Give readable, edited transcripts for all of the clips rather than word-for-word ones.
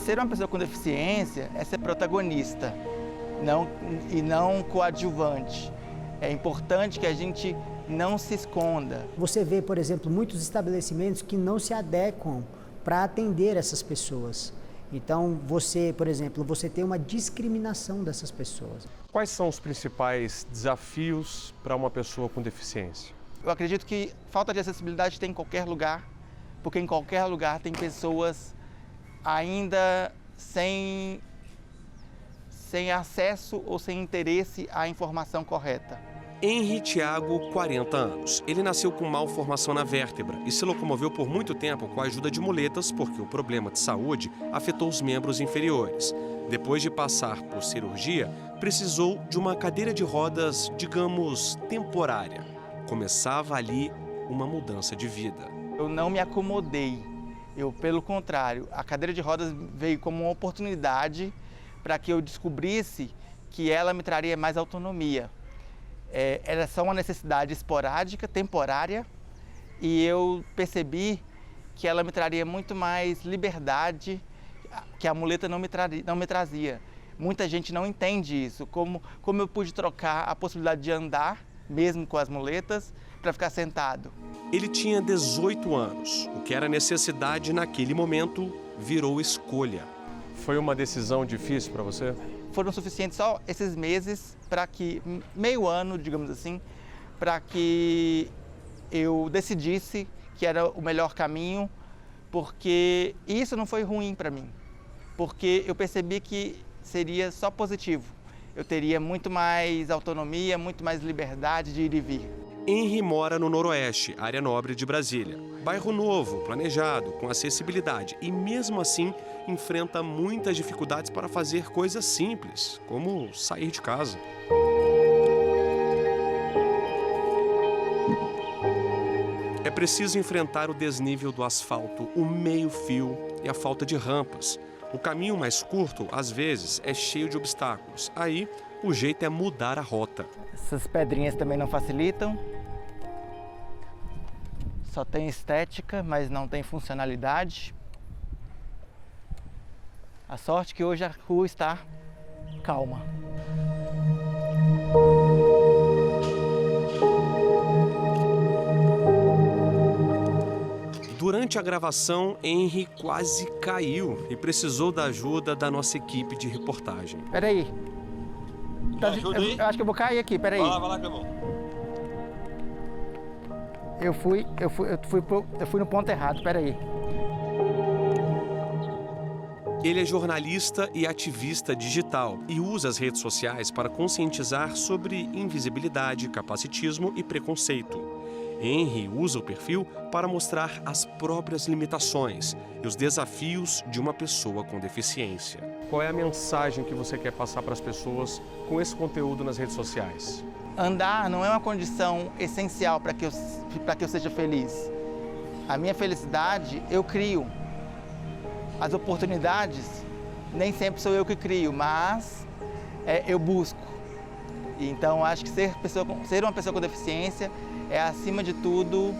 Ser uma pessoa com deficiência é ser protagonista, não coadjuvante. É importante que a gente não se esconda. Você vê, por exemplo, muitos estabelecimentos que não se adequam para atender essas pessoas. Então, você, por exemplo, você tem uma discriminação dessas pessoas. Quais são os principais desafios para uma pessoa com deficiência? Eu acredito que falta de acessibilidade tem em qualquer lugar, porque em qualquer lugar tem pessoas ainda sem acesso ou sem interesse à informação correta. Henry Thiago, 40 anos. Ele nasceu com malformação na vértebra e se locomoveu por muito tempo com a ajuda de muletas porque o problema de saúde afetou os membros inferiores. Depois de passar por cirurgia, precisou de uma cadeira de rodas, digamos, temporária. Começava ali uma mudança de vida. Eu não me acomodei. Pelo contrário, a cadeira de rodas veio como uma oportunidade para que eu descobrisse que ela me traria mais autonomia. Era só uma necessidade esporádica, temporária, e eu percebi que ela me traria muito mais liberdade que a muleta não me trazia. Muita gente não entende isso, como eu pude trocar a possibilidade de andar, mesmo com as muletas, para ficar sentado. Ele tinha 18 anos. O que era necessidade naquele momento virou escolha. Foi uma decisão difícil para você? Foram suficientes só esses meses para que, meio ano, digamos assim, para que eu decidisse que era o melhor caminho, porque isso não foi ruim para mim, porque eu percebi que seria só positivo. Eu teria muito mais autonomia, muito mais liberdade de ir e vir. Henry mora no Noroeste, área nobre de Brasília. Bairro novo, planejado, com acessibilidade e, mesmo assim, enfrenta muitas dificuldades para fazer coisas simples, como sair de casa. É preciso enfrentar o desnível do asfalto, o meio-fio e a falta de rampas. O caminho mais curto, às vezes, é cheio de obstáculos. Aí, o jeito é mudar a rota. Essas pedrinhas também não facilitam. Só tem estética, mas não tem funcionalidade. A sorte que hoje a rua está calma. Durante a gravação, Henry quase caiu e precisou da ajuda da nossa equipe de reportagem. Peraí. Eu acho que eu vou cair aqui, peraí. Vai lá que é bom. Eu fui no ponto errado, peraí. Ele é jornalista e ativista digital e usa as redes sociais para conscientizar sobre invisibilidade, capacitismo e preconceito. Henry usa o perfil para mostrar as próprias limitações e os desafios de uma pessoa com deficiência. Qual é a mensagem que você quer passar para as pessoas com esse conteúdo nas redes sociais? Andar não é uma condição essencial para que eu seja feliz. A minha felicidade eu crio. As oportunidades nem sempre sou eu que crio, mas eu busco. Então acho que ser uma pessoa com deficiência é, acima de tudo,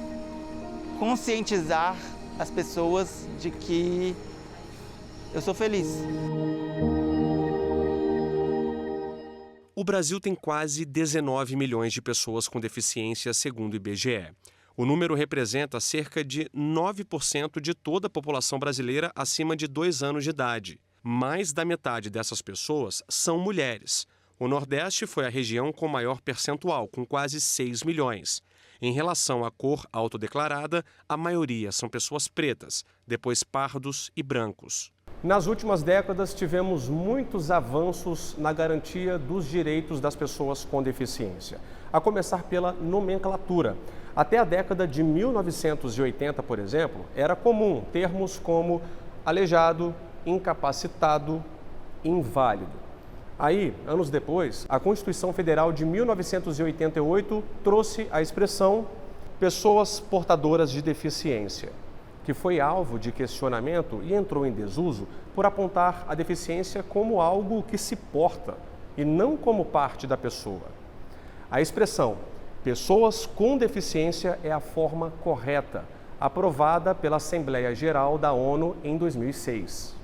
conscientizar as pessoas de que eu sou feliz. O Brasil tem quase 19 milhões de pessoas com deficiência, segundo o IBGE. O número representa cerca de 9% de toda a população brasileira acima de 2 anos de idade. Mais da metade dessas pessoas são mulheres. O Nordeste foi a região com maior percentual, com quase 6 milhões. Em relação à cor autodeclarada, a maioria são pessoas pretas, depois pardos e brancos. Nas últimas décadas, tivemos muitos avanços na garantia dos direitos das pessoas com deficiência, a começar pela nomenclatura. Até a década de 1980, por exemplo, era comum termos como aleijado, incapacitado, inválido. Aí, anos depois, a Constituição Federal de 1988 trouxe a expressão pessoas portadoras de deficiência, que foi alvo de questionamento e entrou em desuso por apontar a deficiência como algo que se porta e não como parte da pessoa. A expressão pessoas com deficiência é a forma correta, aprovada pela Assembleia Geral da ONU em 2006.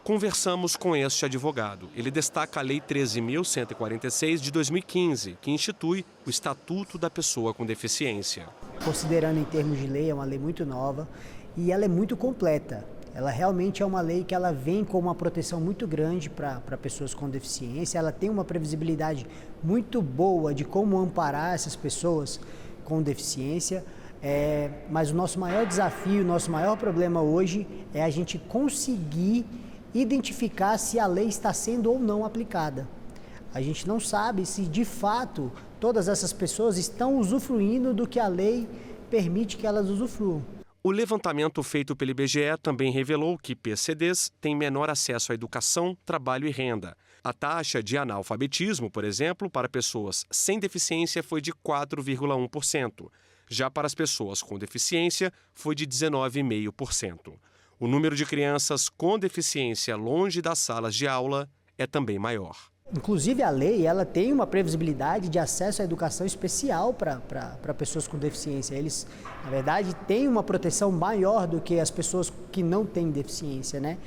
Conversamos com este advogado. Ele destaca a Lei 13.146 de 2015, que institui o Estatuto da Pessoa com Deficiência. Considerando em termos de lei, é uma lei muito nova e ela é muito completa. Ela realmente é uma lei que ela vem com uma proteção muito grande para pessoas com deficiência. Ela tem uma previsibilidade muito boa de como amparar essas pessoas com deficiência. Mas o nosso maior desafio, o nosso maior problema hoje é a gente conseguir identificar se a lei está sendo ou não aplicada. A gente não sabe se, de fato, todas essas pessoas estão usufruindo do que a lei permite que elas usufruam. O levantamento feito pelo IBGE também revelou que PCDs têm menor acesso à educação, trabalho e renda. A taxa de analfabetismo, por exemplo, para pessoas sem deficiência foi de 4,1%. Já para as pessoas com deficiência, foi de 19,5%. O número de crianças com deficiência longe das salas de aula é também maior. Inclusive, a lei ela tem uma previsibilidade de acesso à educação especial para pessoas com deficiência. Eles, na verdade, têm uma proteção maior do que as pessoas que não têm deficiência, né?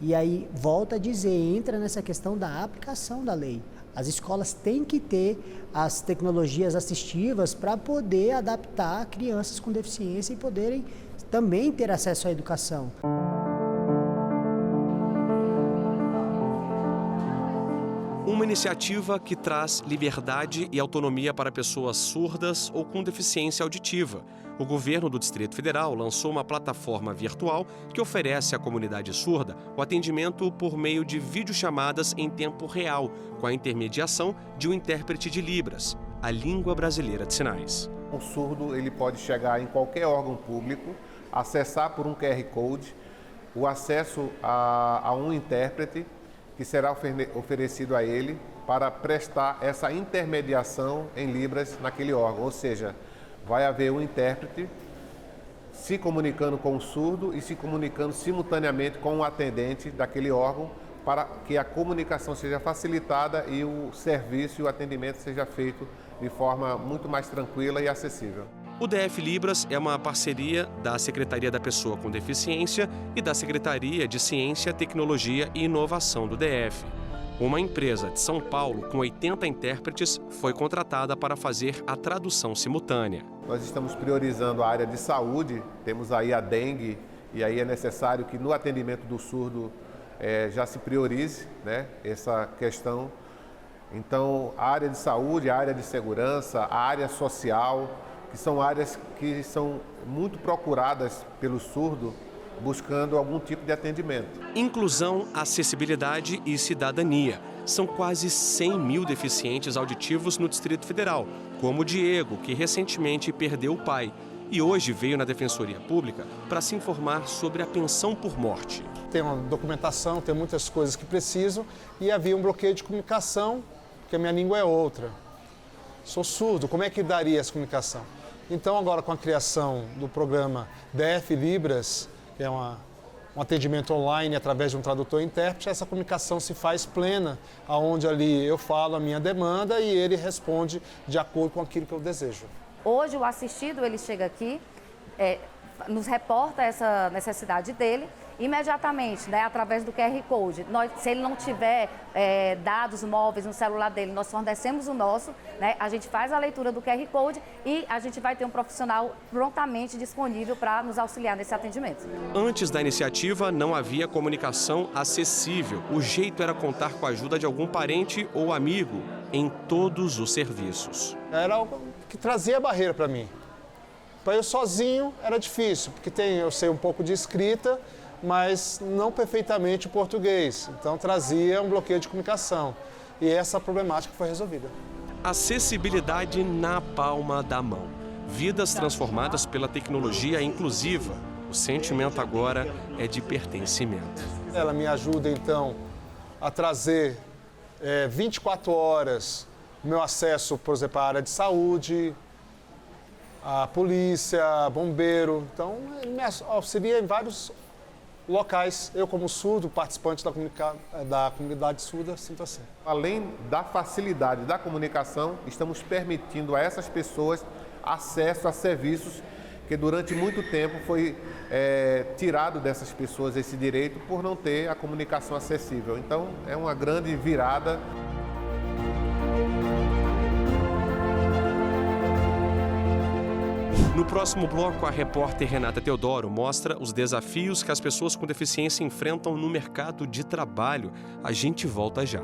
E aí, volta a dizer, entra nessa questão da aplicação da lei. As escolas têm que ter as tecnologias assistivas para poder adaptar crianças com deficiência e poderem também ter acesso à educação. Uma iniciativa que traz liberdade e autonomia para pessoas surdas ou com deficiência auditiva. O governo do Distrito Federal lançou uma plataforma virtual que oferece à comunidade surda o atendimento por meio de videochamadas em tempo real, com a intermediação de um intérprete de Libras, a língua brasileira de sinais. O surdo ele pode chegar em qualquer órgão público, acessar por um QR Code o acesso a um intérprete que será oferecido a ele para prestar essa intermediação em Libras naquele órgão. Ou seja, vai haver um intérprete se comunicando com o surdo e se comunicando simultaneamente com o atendente daquele órgão para que a comunicação seja facilitada e o serviço e o atendimento seja feito de forma muito mais tranquila e acessível. O DF Libras é uma parceria da Secretaria da Pessoa com Deficiência e da Secretaria de Ciência, Tecnologia e Inovação do DF. Uma empresa de São Paulo com 80 intérpretes foi contratada para fazer a tradução simultânea. Nós estamos priorizando a área de saúde, temos aí a dengue e aí é necessário que no atendimento do surdo já se priorize, né, essa questão. Então, a área de saúde, a área de segurança, a área social, que são áreas que são muito procuradas pelo surdo, buscando algum tipo de atendimento. Inclusão, acessibilidade e cidadania. São quase 100 mil deficientes auditivos no Distrito Federal, como o Diego, que recentemente perdeu o pai e hoje veio na Defensoria Pública para se informar sobre a pensão por morte. Tem uma documentação, tem muitas coisas que precisam e havia um bloqueio de comunicação, porque a minha língua é outra. Sou surdo, como é que daria essa comunicação? Então, agora com a criação do programa DF Libras, que é um atendimento online através de um tradutor e intérprete, essa comunicação se faz plena, onde ali eu falo a minha demanda e ele responde de acordo com aquilo que eu desejo. Hoje o assistido, ele chega aqui, nos reporta essa necessidade dele, imediatamente, né, através do QR Code. Se ele não tiver dados móveis no celular dele, nós fornecemos o nosso, né, a gente faz a leitura do QR Code e a gente vai ter um profissional prontamente disponível para nos auxiliar nesse atendimento. Antes da iniciativa, não havia comunicação acessível. O jeito era contar com a ajuda de algum parente ou amigo em todos os serviços. Era algo que trazia barreira para mim. Para eu sozinho era difícil, porque eu sei um pouco de escrita, mas não perfeitamente o português. Então trazia um bloqueio de comunicação. E essa problemática foi resolvida. Acessibilidade na palma da mão. Vidas transformadas pela tecnologia inclusiva. O sentimento agora é de pertencimento. Ela me ajuda, então, a trazer 24 horas, o meu acesso, por exemplo, à área de saúde, à polícia, bombeiro. Então, ele me auxilia em vários locais. Eu, como surdo, participante da comunidade surda, sinto assim. Além da facilidade da comunicação, estamos permitindo a essas pessoas acesso a serviços que durante muito tempo foi tirado dessas pessoas esse direito por não ter a comunicação acessível. Então, é uma grande virada. No próximo bloco, a repórter Renata Teodoro mostra os desafios que as pessoas com deficiência enfrentam no mercado de trabalho. A gente volta já.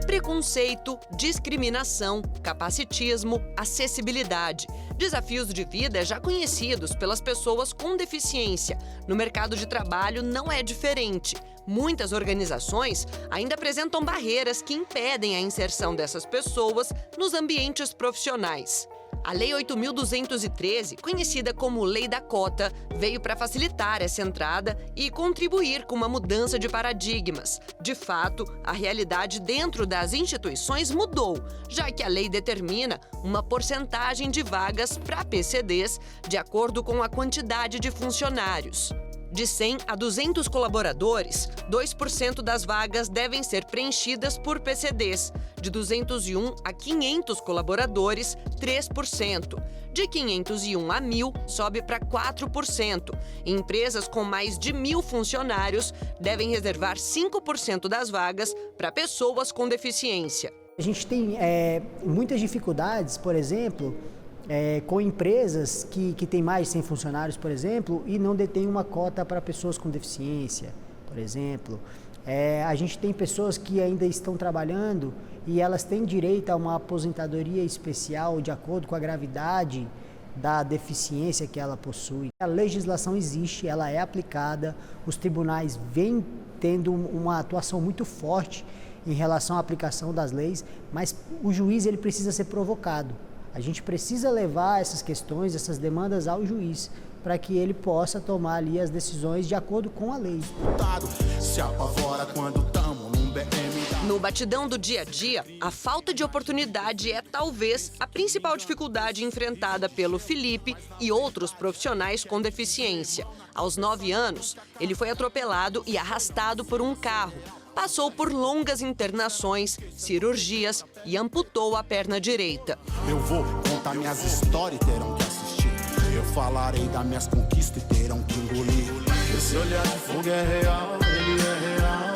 Preconceito, discriminação, capacitismo, acessibilidade. Desafios de vida já conhecidos pelas pessoas com deficiência. No mercado de trabalho não é diferente. Muitas organizações ainda apresentam barreiras que impedem a inserção dessas pessoas nos ambientes profissionais. A Lei 8.213, conhecida como Lei da Cota, veio para facilitar essa entrada e contribuir com uma mudança de paradigmas. De fato, a realidade dentro das instituições mudou, já que a lei determina uma porcentagem de vagas para PCDs de acordo com a quantidade de funcionários. De 100 a 200 colaboradores, 2% das vagas devem ser preenchidas por PCDs. De 201 a 500 colaboradores, 3%. De 501 a 1.000, sobe para 4%. Empresas com mais de 1.000 funcionários devem reservar 5% das vagas para pessoas com deficiência. A gente tem muitas dificuldades, por exemplo, com empresas que têm mais de 100 funcionários, por exemplo, e não detêm uma cota para pessoas com deficiência, por exemplo. A gente tem pessoas que ainda estão trabalhando e elas têm direito a uma aposentadoria especial de acordo com a gravidade da deficiência que ela possui. A legislação existe, ela é aplicada, os tribunais vêm tendo uma atuação muito forte em relação à aplicação das leis, mas o juiz ele precisa ser provocado. A gente precisa levar essas questões, essas demandas ao juiz, para que ele possa tomar ali as decisões de acordo com a lei. No batidão do dia a dia, a falta de oportunidade é talvez a principal dificuldade enfrentada pelo Felipe e outros profissionais com deficiência. Aos 9 anos, ele foi atropelado e arrastado por um carro. Passou por longas internações, cirurgias e amputou a perna direita. Eu vou contar minhas histórias e terão que assistir. Eu falarei das minhas conquistas e terão que engolir. Esse olhar de fogo é real, ele é real.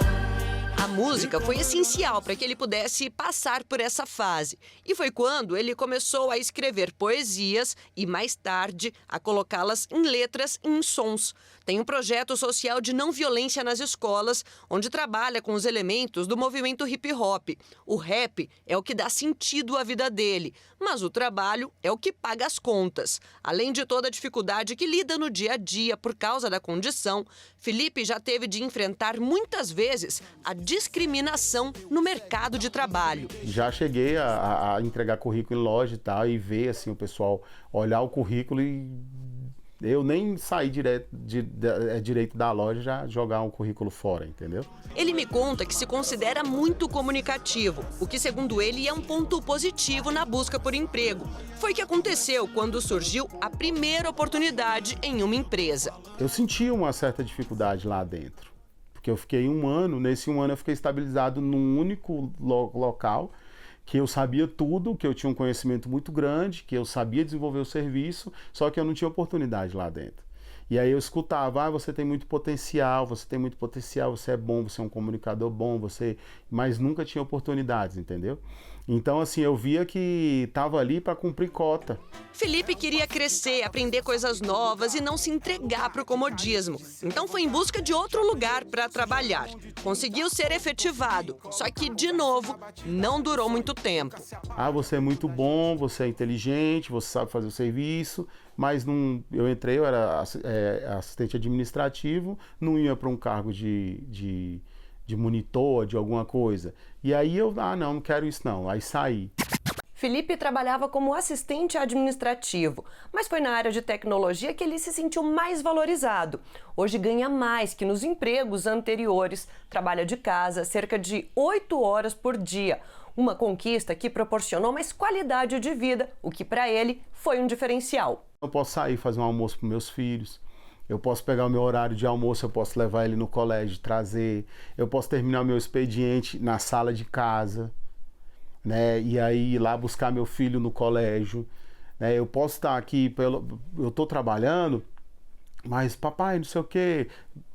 A música foi essencial para que ele pudesse passar por essa fase. E foi quando ele começou a escrever poesias e, mais tarde, a colocá-las em letras e em sons. Tem um projeto social de não violência nas escolas, onde trabalha com os elementos do movimento hip-hop. O rap é o que dá sentido à vida dele, mas o trabalho é o que paga as contas. Além de toda a dificuldade que lida no dia a dia por causa da condição, Felipe já teve de enfrentar muitas vezes a discriminação no mercado de trabalho. Já cheguei a entregar currículo em loja e tal, e ver assim, o pessoal olhar o currículo e eu nem saí direito da loja já jogar um currículo fora, entendeu? Ele me conta que se considera muito comunicativo, o que, segundo ele, é um ponto positivo na busca por emprego. Foi o que aconteceu quando surgiu a primeira oportunidade em uma empresa. Eu senti uma certa dificuldade lá dentro, porque eu fiquei um ano, nesse um ano eu fiquei estabilizado num único local, que eu sabia tudo, que eu tinha um conhecimento muito grande, que eu sabia desenvolver o serviço, só que eu não tinha oportunidade lá dentro. E aí eu escutava, você tem muito potencial, você é bom, você é um comunicador bom, mas nunca tinha oportunidades, entendeu? Então, assim, eu via que estava ali para cumprir cota. Felipe queria crescer, aprender coisas novas e não se entregar para o comodismo. Então foi em busca de outro lugar para trabalhar. Conseguiu ser efetivado, só que, de novo, não durou muito tempo. Você é muito bom, você é inteligente, você sabe fazer o serviço, mas não, eu entrei, eu era assistente administrativo, não ia para um cargo de de monitor, de alguma coisa. E aí eu, não quero isso não, aí saí. Felipe trabalhava como assistente administrativo, mas foi na área de tecnologia que ele se sentiu mais valorizado. Hoje ganha mais que nos empregos anteriores, trabalha de casa cerca de 8 horas por dia. Uma conquista que proporcionou mais qualidade de vida, o que para ele foi um diferencial. Eu posso sair, fazer um almoço para meus filhos, eu posso pegar o meu horário de almoço, eu posso levar ele no colégio, trazer, eu posso terminar o meu expediente na sala de casa, né? E aí ir lá buscar meu filho no colégio, né? Eu posso estar aqui, eu estou trabalhando, mas papai, não sei o quê,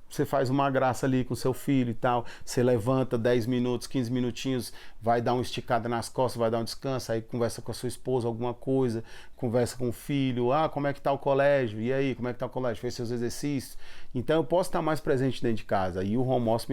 você faz uma graça ali com seu filho e tal, você levanta 10 minutos, 15 minutinhos, vai dar uma esticada nas costas, vai dar um descanso, aí conversa com a sua esposa alguma coisa, conversa com o filho, como é que tá o colégio? E aí, como é que tá o colégio? Fez seus exercícios? Então eu posso estar mais presente dentro de casa e o home office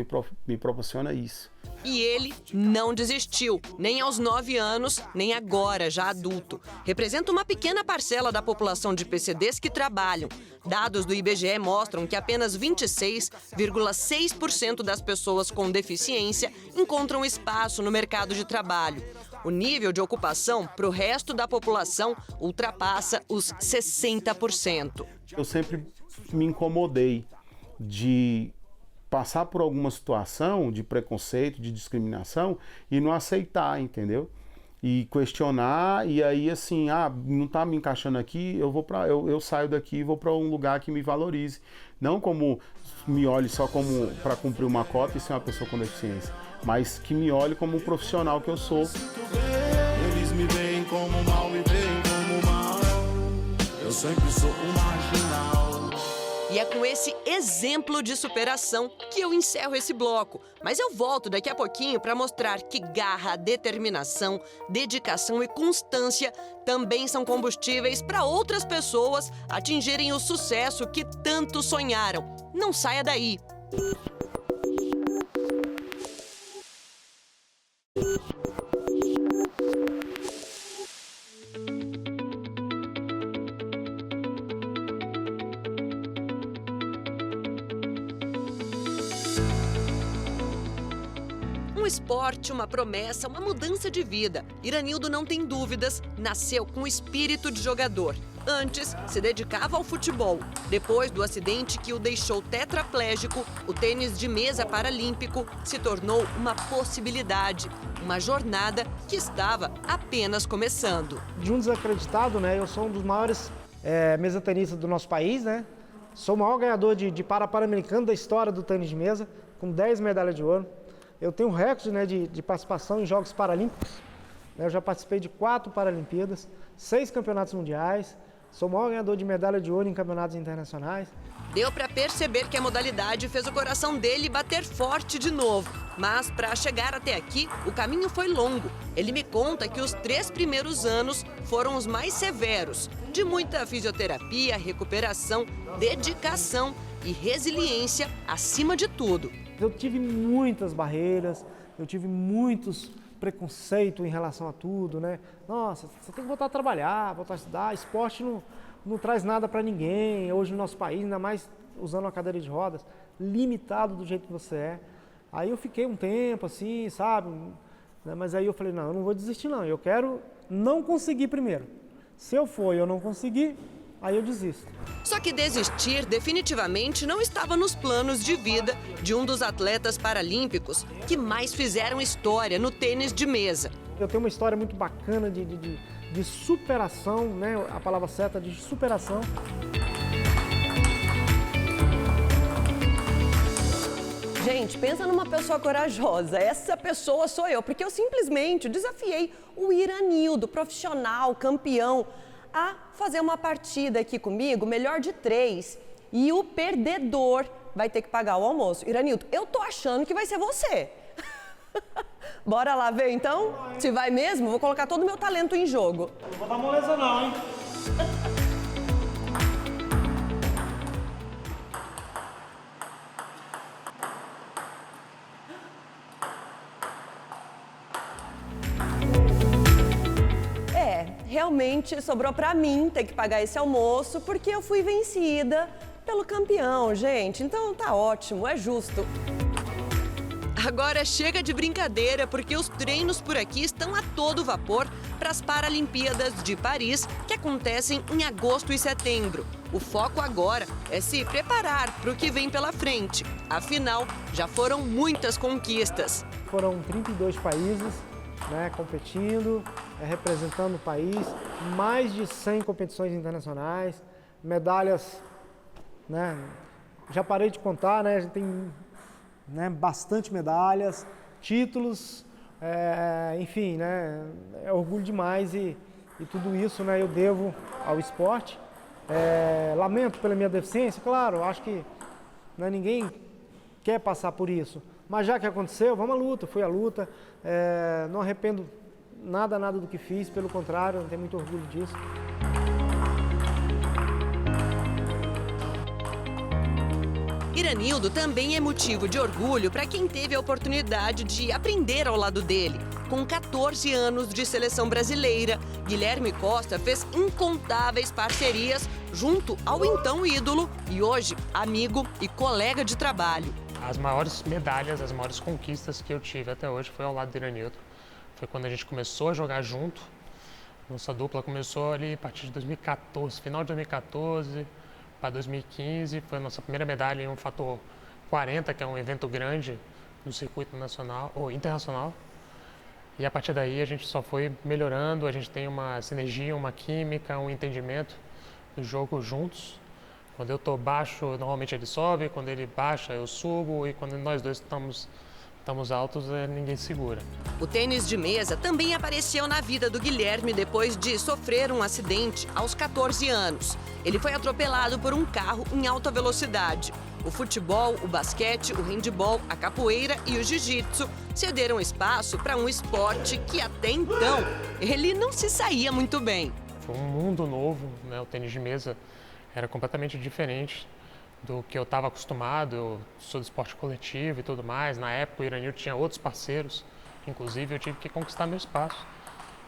me proporciona isso. E ele não desistiu, nem aos 9 anos, nem agora, já adulto. Representa uma pequena parcela da população de PCDs que trabalham. Dados do IBGE mostram que apenas 26,6% das pessoas com deficiência encontram espaço no mercado de trabalho. O nível de ocupação para o resto da população ultrapassa os 60%. Eu sempre me incomodei de passar por alguma situação de preconceito, de discriminação e não aceitar, entendeu? E questionar, e aí assim, não tá me encaixando aqui, eu saio daqui e vou para um lugar que me valorize. Não como me olhe só como para cumprir uma cota e ser uma pessoa com deficiência, mas que me olhe como um profissional que eu sou. Eles me veem como mal, me veem como mal. Eu sempre sou um marginal. E é com esse exemplo de superação que eu encerro esse bloco. Mas eu volto daqui a pouquinho para mostrar que garra, determinação, dedicação e constância também são combustíveis para outras pessoas atingirem o sucesso que tanto sonharam. Não saia daí! Um esporte, uma promessa, uma mudança de vida. Iranildo não tem dúvidas, nasceu com espírito de jogador. Antes, se dedicava ao futebol. Depois do acidente que o deixou tetraplégico, o tênis de mesa paralímpico se tornou uma possibilidade. Uma jornada que estava apenas começando. De um desacreditado, né? Eu sou um dos maiores mesatenistas do nosso país, né? Sou o maior ganhador de Pan-Americano da história do tênis de mesa, com 10 medalhas de ouro. Eu tenho um recorde, né, de participação em Jogos Paralímpicos. Eu já participei de 4 Paralimpíadas, 6 campeonatos mundiais. Sou o maior ganhador de medalha de ouro em campeonatos internacionais. Deu para perceber que a modalidade fez o coração dele bater forte de novo. Mas para chegar até aqui, o caminho foi longo. Ele me conta que os 3 primeiros anos foram os mais severos, de muita fisioterapia, recuperação, dedicação e resiliência acima de tudo. Eu tive muitas barreiras, eu tive muitos preconceitos em relação a tudo, né? Nossa, você tem que voltar a trabalhar, voltar a estudar, esporte não traz nada para ninguém. Hoje no nosso país, ainda mais usando uma cadeira de rodas, limitado do jeito que você é. Aí eu fiquei um tempo assim, sabe? Mas aí eu falei, não, eu não vou desistir não, eu quero não conseguir primeiro. Se eu for e eu não conseguir, aí eu desisto. Só que desistir definitivamente não estava nos planos de vida de um dos atletas paralímpicos que mais fizeram história no tênis de mesa. Eu tenho uma história muito bacana de superação, né? A palavra certa de superação. Gente, pensa numa pessoa corajosa. Essa pessoa sou eu, porque eu simplesmente desafiei o Iranildo, profissional, campeão, a fazer uma partida aqui comigo, melhor de 3, e o perdedor vai ter que pagar o almoço. Iranildo, eu tô achando que vai ser você. Bora lá ver então? Se vai mesmo, vou colocar todo o meu talento em jogo. Não vou dar moleza não, hein? Realmente sobrou pra mim ter que pagar esse almoço, porque eu fui vencida pelo campeão, gente. Então tá ótimo, é justo. Agora chega de brincadeira, porque os treinos por aqui estão a todo vapor para as Paralimpíadas de Paris, que acontecem em agosto e setembro. O foco agora é se preparar para o que vem pela frente. Afinal, já foram muitas conquistas. Foram 32 países, né, competindo, representando o país, mais de 100 competições internacionais, medalhas, né, já parei de contar, né, a gente tem, né, bastante medalhas, títulos, enfim, né, é orgulho demais e tudo isso, né, eu devo ao esporte. Lamento pela minha deficiência, claro, acho que, né, ninguém quer passar por isso, mas já que aconteceu, vamos à luta, fui à luta, não arrependo nada do que fiz, pelo contrário, eu tenho muito orgulho disso. Iranildo também é motivo de orgulho para quem teve a oportunidade de aprender ao lado dele. Com 14 anos de seleção brasileira, Guilherme Costa fez incontáveis parcerias junto ao então ídolo e hoje amigo e colega de trabalho. As maiores medalhas, as maiores conquistas que eu tive até hoje foi ao lado do Iranildo. Foi quando a gente começou a jogar junto. Nossa dupla começou ali a partir de 2014, final de 2014 para 2015. Foi a nossa primeira medalha em um fator 40, que é um evento grande no circuito nacional ou internacional. E a partir daí a gente só foi melhorando, a gente tem uma sinergia, uma química, um entendimento do jogo juntos. Quando eu estou baixo, normalmente ele sobe, quando ele baixa, eu subo, e quando nós dois estamos altos, ninguém segura. O tênis de mesa também apareceu na vida do Guilherme depois de sofrer um acidente aos 14 anos. Ele foi atropelado por um carro em alta velocidade. O futebol, o basquete, o handebol, a capoeira e o jiu-jitsu cederam espaço para um esporte que até então ele não se saía muito bem. Foi um mundo novo, né? O tênis de mesa era completamente diferente do que eu estava acostumado. Eu sou do esporte coletivo e tudo mais. Na época o Iranildo tinha outros parceiros, inclusive eu tive que conquistar meu espaço,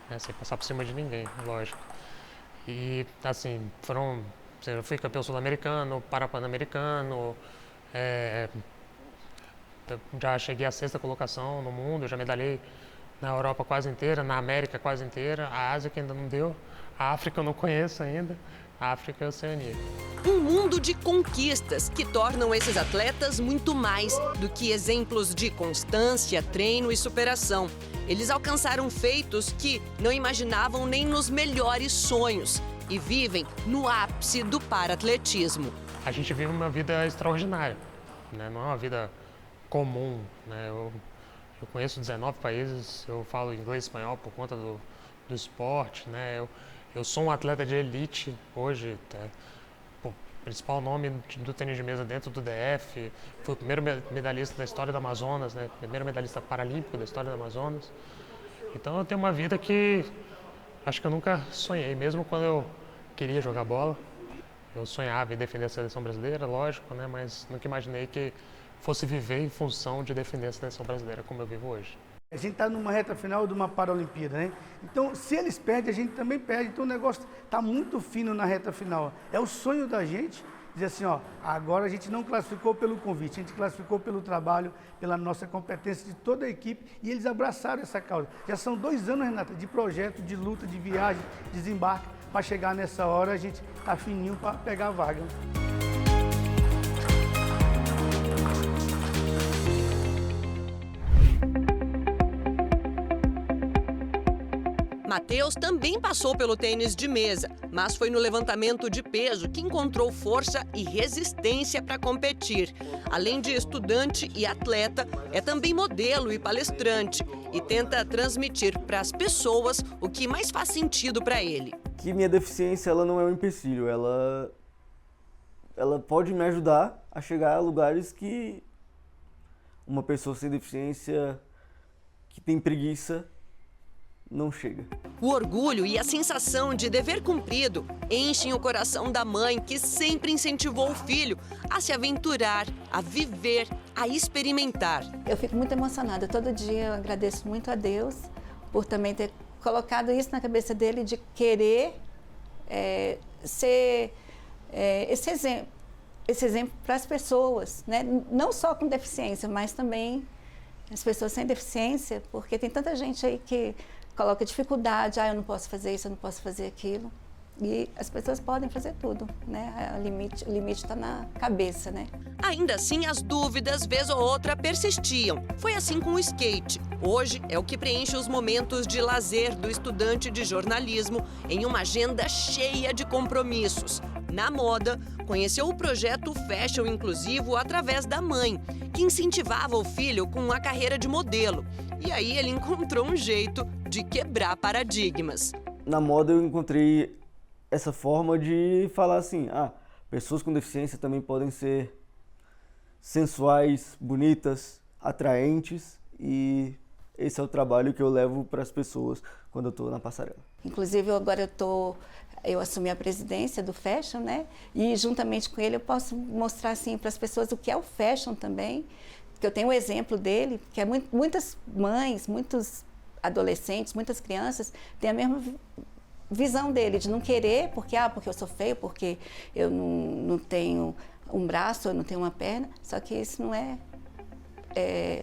né? Sem passar por cima de ninguém, lógico. E assim, eu fui campeão sul-americano, pan-americano, já cheguei à 6ª colocação no mundo, já medalhei na Europa quase inteira, na América quase inteira, a Ásia que ainda não deu, a África eu não conheço ainda. África e Oceania. Um mundo de conquistas que tornam esses atletas muito mais do que exemplos de constância, treino e superação. Eles alcançaram feitos que não imaginavam nem nos melhores sonhos e vivem no ápice do paratletismo. A gente vive uma vida extraordinária, né? Não é uma vida comum, né? Eu conheço 19 países, eu falo inglês e espanhol por conta do esporte, né? Eu sou um atleta de elite hoje, o principal nome do tênis de mesa dentro do DF, fui o primeiro medalhista da história do Amazonas, né? Primeiro medalhista paralímpico da história do Amazonas. Então eu tenho uma vida que acho que eu nunca sonhei, mesmo quando eu queria jogar bola. Eu sonhava em defender a seleção brasileira, lógico, né? Mas nunca imaginei que fosse viver em função de defender a seleção brasileira como eu vivo hoje. A gente está numa reta final de uma Paralimpíada, né? Então, se eles perdem, a gente também perde. Então, o negócio está muito fino na reta final. É o sonho da gente dizer assim, ó, agora a gente não classificou pelo convite, a gente classificou pelo trabalho, pela nossa competência de toda a equipe, e eles abraçaram essa causa. Já são 2 anos, Renata, de projeto, de luta, de viagem, desembarque, para chegar nessa hora a gente tá fininho para pegar a vaga. Matheus também passou pelo tênis de mesa, mas foi no levantamento de peso que encontrou força e resistência para competir. Além de estudante e atleta, é também modelo e palestrante e tenta transmitir para as pessoas o que mais faz sentido para ele. Que minha deficiência ela não é um empecilho, ela pode me ajudar a chegar a lugares que uma pessoa sem deficiência que tem preguiça não chega. O orgulho e a sensação de dever cumprido enchem o coração da mãe que sempre incentivou o filho a se aventurar, a viver, a experimentar. Eu fico muito emocionada. Todo dia eu agradeço muito a Deus por também ter colocado isso na cabeça dele de querer ser esse exemplo para as pessoas, né? Não só com deficiência, mas também as pessoas sem deficiência, porque tem tanta gente aí que coloca dificuldade, eu não posso fazer isso, eu não posso fazer aquilo. E as pessoas podem fazer tudo, né? O limite está na cabeça, né? Ainda assim, as dúvidas, vez ou outra, persistiam. Foi assim com o skate. Hoje é o que preenche os momentos de lazer do estudante de jornalismo em uma agenda cheia de compromissos. Na moda, conheceu o projeto Fashion Inclusivo através da mãe, que incentivava o filho com a carreira de modelo. E aí ele encontrou um jeito de quebrar paradigmas. Na moda eu encontrei essa forma de falar assim, pessoas com deficiência também podem ser sensuais, bonitas, atraentes, e esse é o trabalho que eu levo para as pessoas quando eu estou na passarela. Inclusive agora eu assumi a presidência do Fashion, né? E juntamente com ele eu posso mostrar assim para as pessoas o que é o Fashion também, porque eu tenho o exemplo dele, que é muitas mães, muitos adolescentes, muitas crianças têm a mesma visão dele, de não querer, porque eu sou feio, porque eu não tenho um braço, eu não tenho uma perna, só que isso não é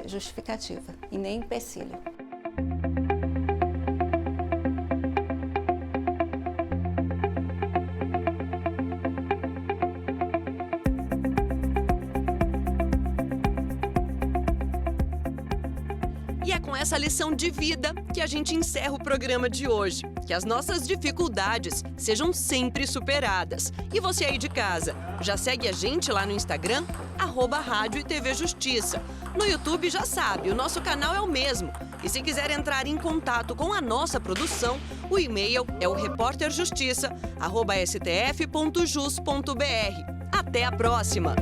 justificativa e nem empecilho. E é com essa lição de vida que a gente encerra o programa de hoje. Que as nossas dificuldades sejam sempre superadas. E você aí de casa, já segue a gente lá no Instagram, @Rádio e TV Justiça. No YouTube já sabe, o nosso canal é o mesmo. E se quiser entrar em contato com a nossa produção, o e-mail é o repórterjustiça@stf.jus.br. Até a próxima!